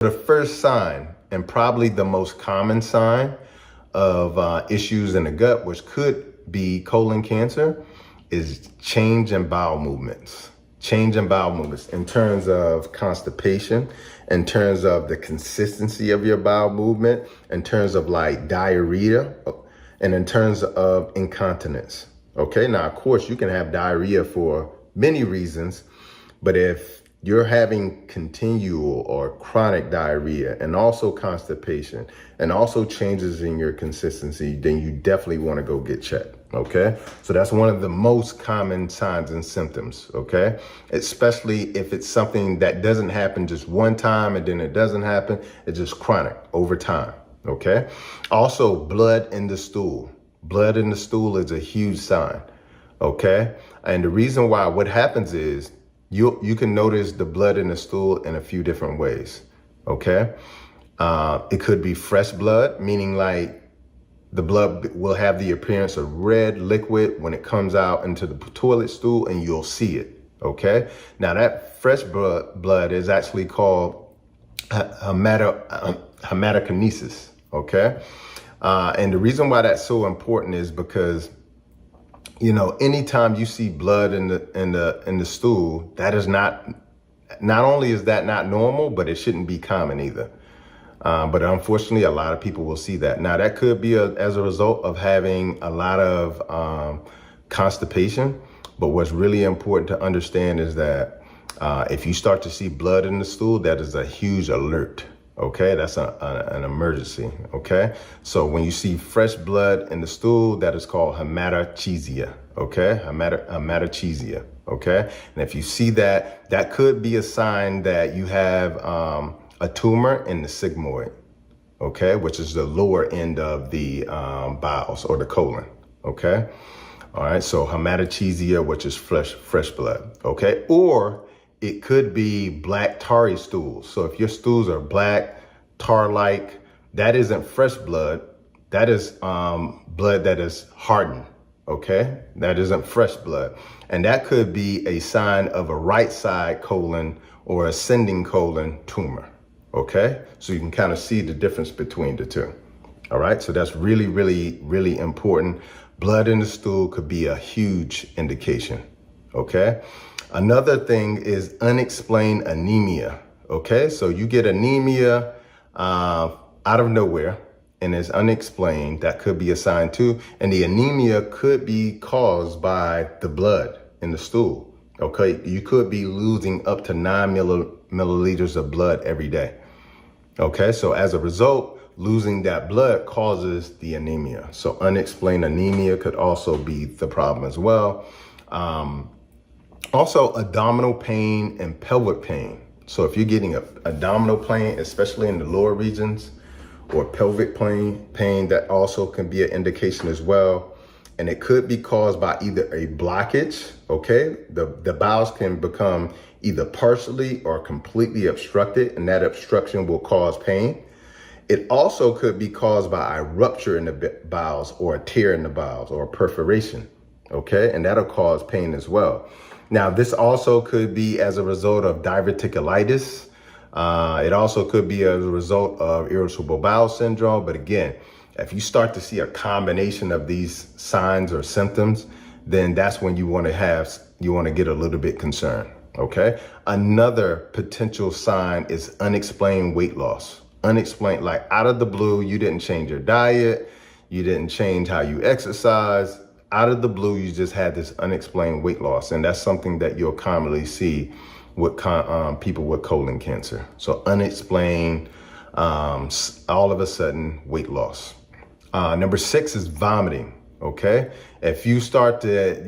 The first sign, and probably the most common sign of issues in the gut, which could be colon cancer, is change in bowel movements. Change in bowel movements in terms of constipation, in terms of the consistency of your bowel movement, in terms of like diarrhea, and in terms of incontinence. Okay, now of course you can have diarrhea for many reasons, but if you're having continual or chronic diarrhea and also constipation and also changes in your consistency, then you definitely want to go get checked. Okay, so that's one of the most common signs and symptoms. Okay, especially if it's something that doesn't happen just one time and then it doesn't happen, it's just chronic over time. Okay, also blood in the stool. Blood in the stool is a huge sign. Okay, and the reason why, what happens is you can notice the blood in the stool in a few different ways. Okay, it could be fresh blood, meaning like the blood will have the appearance of red liquid when it comes out into the toilet stool, and you'll see it. Okay, now that fresh blood is actually called hematokinesis. Okay, and the reason why that's so important is because, you know, anytime you see blood in the stool, that is not only is that not normal, but it shouldn't be common either. But unfortunately, a lot of people will see that. Now, that could be as a result of having a lot of constipation. But what's really important to understand is that if you start to see blood in the stool, that is a huge alert. Okay, that's an emergency. Okay, so when you see fresh blood in the stool, that is called hematochezia. Okay, hematochezia. Okay, and if you see that, that could be a sign that you have a tumor in the sigmoid. Okay, which is the lower end of the bowels or the colon. Okay, all right. So hematochezia, which is fresh blood. Okay, or it could be black tarry stools. So if your stools are black, tar-like, that isn't fresh blood. That is blood that is hardened. Okay, that isn't fresh blood. And that could be a sign of a right side colon or ascending colon tumor. Okay, so you can kind of see the difference between the two. All right, so that's really, really, really important. Blood in the stool could be a huge indication. Okay. Another thing is unexplained anemia. Okay, so you get anemia out of nowhere and it's unexplained. That could be a sign too. And the anemia could be caused by the blood in the stool. Okay, you could be losing up to 9 milliliters of blood every day. Okay, so as a result, losing that blood causes the anemia. So unexplained anemia could also be the problem as well. Also, abdominal pain and pelvic pain. So if you're getting abdominal pain, especially in the lower regions, or pelvic pain, that also can be an indication as well. And it could be caused by either a blockage. Okay, the bowels can become either partially or completely obstructed, and that obstruction will cause pain. It also could be caused by a rupture in the bowels or a tear in the bowels or a perforation. Okay, and that'll cause pain as well. Now, this also could be as a result of diverticulitis. It also could be as a result of irritable bowel syndrome. But again, if you start to see a combination of these signs or symptoms, then that's when you want to get a little bit concerned. Okay. Another potential sign is unexplained weight loss. Unexplained, like out of the blue, you didn't change your diet. You didn't change how you exercise. Out of the blue, you just had this unexplained weight loss. And that's something that you'll commonly see with people with colon cancer. So unexplained, all of a sudden weight loss. Number 6 is vomiting. Okay. If you start to,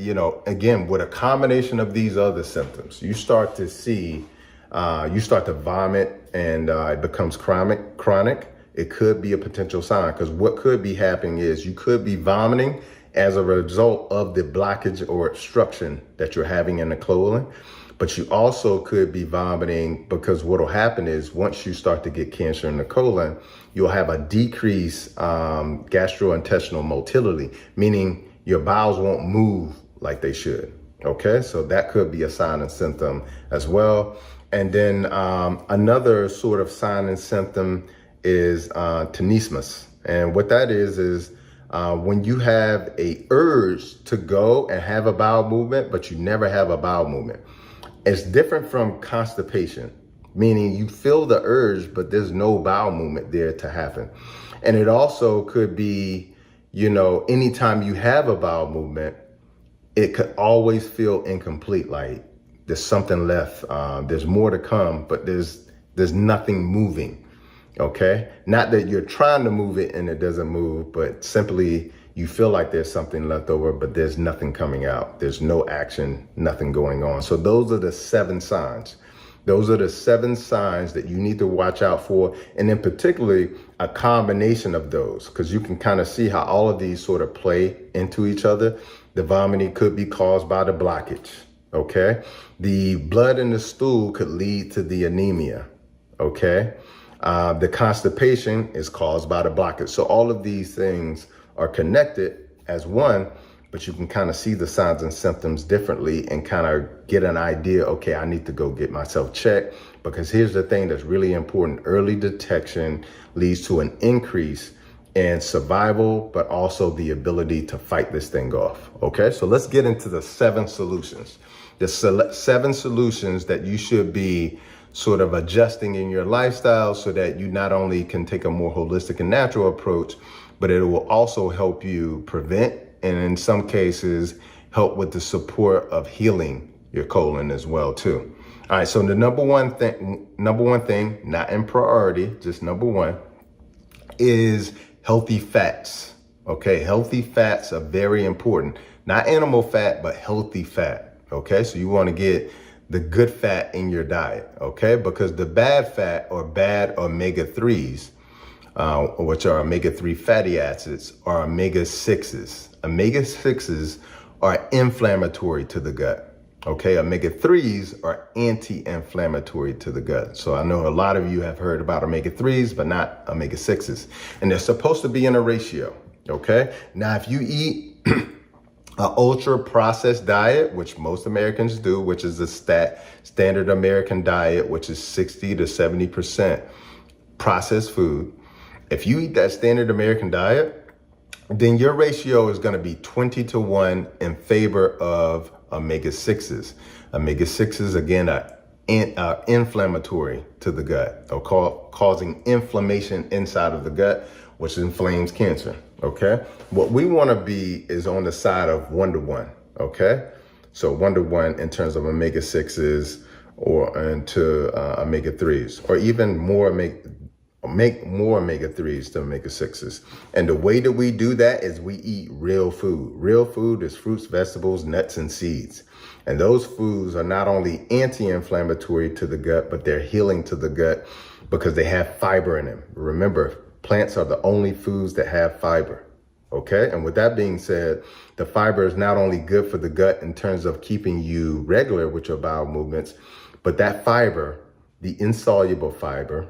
again, with a combination of these other symptoms, you start to see, you start to vomit and it becomes chronic. It could be a potential sign, because what could be happening is you could be vomiting as a result of the blockage or obstruction that you're having in the colon. But you also could be vomiting because what will happen is once you start to get cancer in the colon, you'll have a decreased gastrointestinal motility, meaning your bowels won't move like they should. Okay, so that could be a sign and symptom as well. And then another sort of sign and symptom is tenesmus. And what that is when you have a urge to go and have a bowel movement, but you never have a bowel movement. It's different from constipation, meaning you feel the urge, but there's no bowel movement there to happen. And it also could be, anytime you have a bowel movement, it could always feel incomplete, like there's something left. There's more to come, but there's nothing moving. Okay. Not that you're trying to move it and it doesn't move, but simply you feel like there's something left over, but there's nothing coming out. There's no action, nothing going on. So those are the 7 signs. Those are the 7 signs that you need to watch out for. And then particularly a combination of those, because you can kind of see how all of these sort of play into each other. The vomiting could be caused by the blockage. Okay. The blood in the stool could lead to the anemia. Okay. The constipation is caused by the blockage. So all of these things are connected as one, but you can kind of see the signs and symptoms differently and kind of get an idea. Okay, I need to go get myself checked, because here's the thing that's really important. Early detection leads to an increase in survival, but also the ability to fight this thing off. Okay, so let's get into the 7 solutions. The 7 solutions that you should be sort of adjusting in your lifestyle so that you not only can take a more holistic and natural approach, but it will also help you prevent, and in some cases, help with the support of healing your colon as well too. All right, so the number one thing, not in priority, just number 1, is healthy fats. Okay, healthy fats are very important. Not animal fat, but healthy fat. Okay, so you want to get the good fat in your diet. Okay, because the bad fat or bad omega-3s, which are omega-3 fatty acids, are omega-6s. Omega-6s are inflammatory to the gut. Okay, omega-3s are anti-inflammatory to the gut. So I know a lot of you have heard about omega-3s, but not omega-6s. And they're supposed to be in a ratio. Okay, now if you eat an ultra processed diet, which most Americans do, which is the standard American diet, which is 60 to 70% processed food. If you eat that standard American diet, then your ratio is going to be 20 to 1 in favor of omega-6s. Omega-6s, again, are inflammatory to the gut, or causing inflammation inside of the gut, which inflames cancer. Okay. What we want to be is on the side of 1 to 1. Okay. So 1 to 1 in terms of omega-6s or into omega-3s, or even more make more omega-3s than omega-6s. And the way that we do that is we eat real food. Real food is fruits, vegetables, nuts, and seeds. And those foods are not only anti-inflammatory to the gut, but they're healing to the gut because they have fiber in them. Remember, plants are the only foods that have fiber. Okay. And with that being said, the fiber is not only good for the gut in terms of keeping you regular with your bowel movements, but that fiber, the insoluble fiber,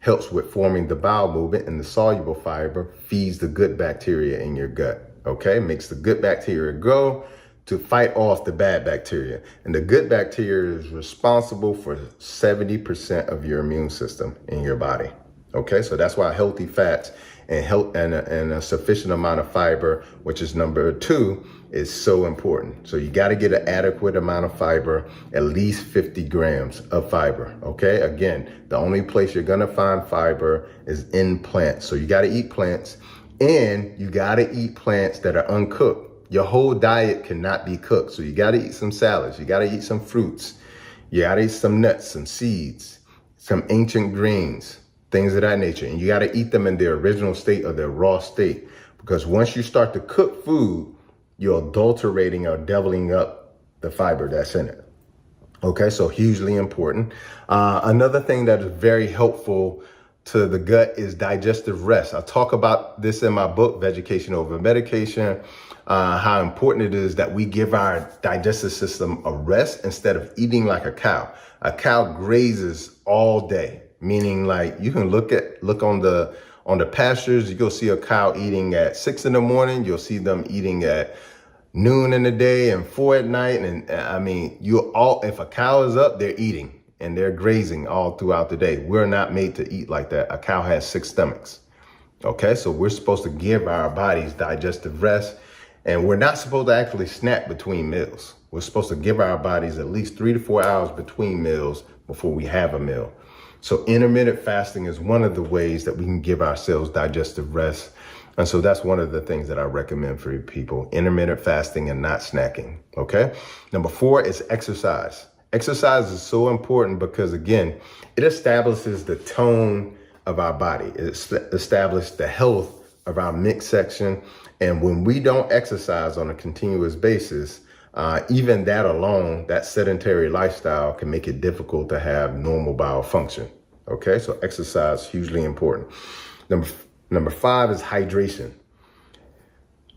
helps with forming the bowel movement, and the soluble fiber feeds the good bacteria in your gut. Okay. Makes the good bacteria go to fight off the bad bacteria. And the good bacteria is responsible for 70% of your immune system in your body. Okay, so that's why healthy fats and a sufficient amount of fiber, which is number 2, is so important. So you got to get an adequate amount of fiber, at least 50 grams of fiber. Okay, again, the only place you're going to find fiber is in plants. So you got to eat plants, and you got to eat plants that are uncooked. Your whole diet cannot be cooked. So you got to eat some salads. You got to eat some fruits. You got to eat some nuts, some seeds, some ancient greens, things of that nature. And you got to eat them in their original state or their raw state, because once you start to cook food, you're adulterating or doubling up the fiber that's in it. Okay, so hugely important. Another thing that is very helpful to the gut is digestive rest. I talk about this in my book, Vegetation Over Medication, how important it is that we give our digestive system a rest instead of eating like a cow. A cow grazes all day. Meaning, like, you can look on the pastures, you go see a cow eating at 6 in the morning, you'll see them eating at noon in the day and 4 at night. And I mean, if a cow is up, they're eating. and they're grazing all throughout the day. We're not made to eat like that. A cow has 6 stomachs. Okay, so we're supposed to give our bodies digestive rest, and we're not supposed to actually snack between meals. We're supposed to give our bodies at least 3 to 4 hours between meals before we have a meal. So intermittent fasting is one of the ways that we can give ourselves digestive rest. And so that's one of the things that I recommend for people: intermittent fasting and not snacking. Okay. Number 4 is exercise. Exercise is so important because, again, it establishes the tone of our body. It establishes the health of our midsection. And when we don't exercise on a continuous basis, even that alone, that sedentary lifestyle, can make it difficult to have normal bowel function. Okay, so exercise is hugely important. Number 5 is hydration.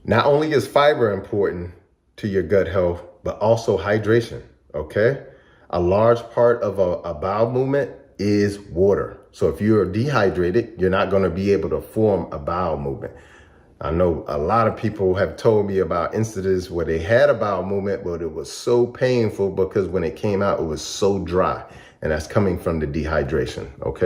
Not only is fiber important to your gut health, but also hydration. Okay, a large part of a bowel movement is water. So if you're dehydrated, you're not going to be able to form a bowel movement. I know a lot of people have told me about incidents where they had a bowel movement, but it was so painful because when it came out, it was so dry. And that's coming from the dehydration. Okay.